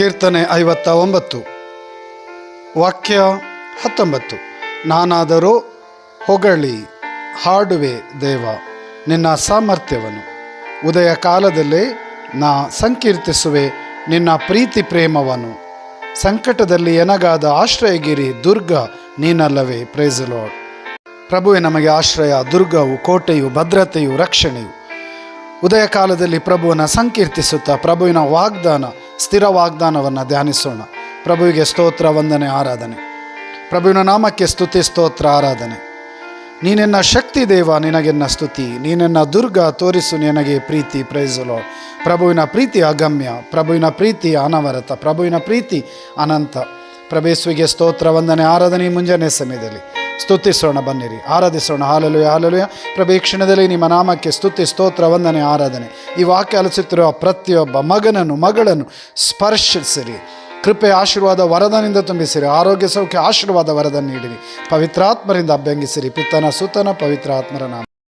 ಕೀರ್ತನೆ 59 ವಾಕ್ಯ 19. ನಾನಾದರೂ ಹೊಗಳಿ ಹಾಡುವೆ ದೇವ ನಿನ್ನ ಸಾಮರ್ಥ್ಯವನ್ನು, ಉದಯ ಕಾಲದಲ್ಲೇ ನಾ ಸಂಕೀರ್ತಿಸುವೆ ನಿನ್ನ ಪ್ರೀತಿ ಪ್ರೇಮವನ್ನು. ಸಂಕಟದಲ್ಲಿ ಎನಗಾದ ಆಶ್ರಯಗಿರಿ ದುರ್ಗ ನೀನಲ್ಲವೇ. Praise the lord. ಪ್ರಭುವೇ ನಮಗೆ ಆಶ್ರಯ, ದುರ್ಗವು, ಕೋಟೆಯು, ಭದ್ರತೆಯು, ರಕ್ಷಣೆಯು. ಉದಯ ಕಾಲದಲ್ಲಿ ಪ್ರಭುವನ್ನು ಸಂಕೀರ್ತಿಸುತ್ತಾ ಪ್ರಭುವಿನ ವಾಗ್ದಾನ, ಸ್ಥಿರ ವಾಗ್ದಾನವನ್ನು ಧ್ಯಾನಿಸೋಣ. ಪ್ರಭುವಿಗೆ ಸ್ತೋತ್ರ, ವಂದನೆ, ಆರಾಧನೆ. ಪ್ರಭುವಿನ ನಾಮಕ್ಕೆ ಸ್ತುತಿ, ಸ್ತೋತ್ರ, ಆರಾಧನೆ. ನೀನೆನ್ನ ಶಕ್ತಿ ದೇವ, ನಿನಗೆನ್ನ ಸ್ತುತಿ. ನೀನೆನ್ನ ದುರ್ಗ, ತೋರಿಸು ನಿನಗೆ ಪ್ರೀತಿ. Price the lord. ಪ್ರಭುವಿನ ಪ್ರೀತಿ ಅಗಮ್ಯ, ಪ್ರಭುವಿನ ಪ್ರೀತಿ ಅನವರತ, ಪ್ರಭುವಿನ ಪ್ರೀತಿ ಅನಂತ. ಪ್ರಭೇಸುವಿಗೆ ಸ್ತೋತ್ರ, ವಂದನೆ, ಆರಾಧನೆ. ಮುಂಜಾನೆ ಸಮಯದಲ್ಲಿ ಸ್ತುತಿಸೋಣ, ಬನ್ನಿರಿ, ಆರಾಧಿಸೋಣ. Hallelujah, hallelujah. ಪ್ರಭು, ಈ ಕ್ಷಣದಲ್ಲಿ ನಿಮ್ಮ ನಾಮಕ್ಕೆ ಸ್ತುತಿ, ಸ್ತೋತ್ರ, ವಂದನೆ, ಆರಾಧನೆ. ಈ ವಾಕ್ಯ ಆಲಿಸುತ್ತಿರುವ ಪ್ರತಿಯೊಬ್ಬ ಮಗನನ್ನು, ಮಗಳನ್ನು ಸ್ಪರ್ಶಿಸಿರಿ. ಕೃಪೆ, ಆಶೀರ್ವಾದ, ವರದನಿಂದ ತುಂಬಿಸಿರಿ. ಆರೋಗ್ಯ, ಸೌಖ್ಯ, ಆಶೀರ್ವಾದ, ವರದನ್ನು ನೀಡಿರಿ. ಪವಿತ್ರಾತ್ಮರಿಂದ ಅಭ್ಯಂಗಿಸಿರಿ. ಪಿತನ, ಸುತನ, ಪವಿತ್ರ ಆತ್ಮರ ನಾಮ.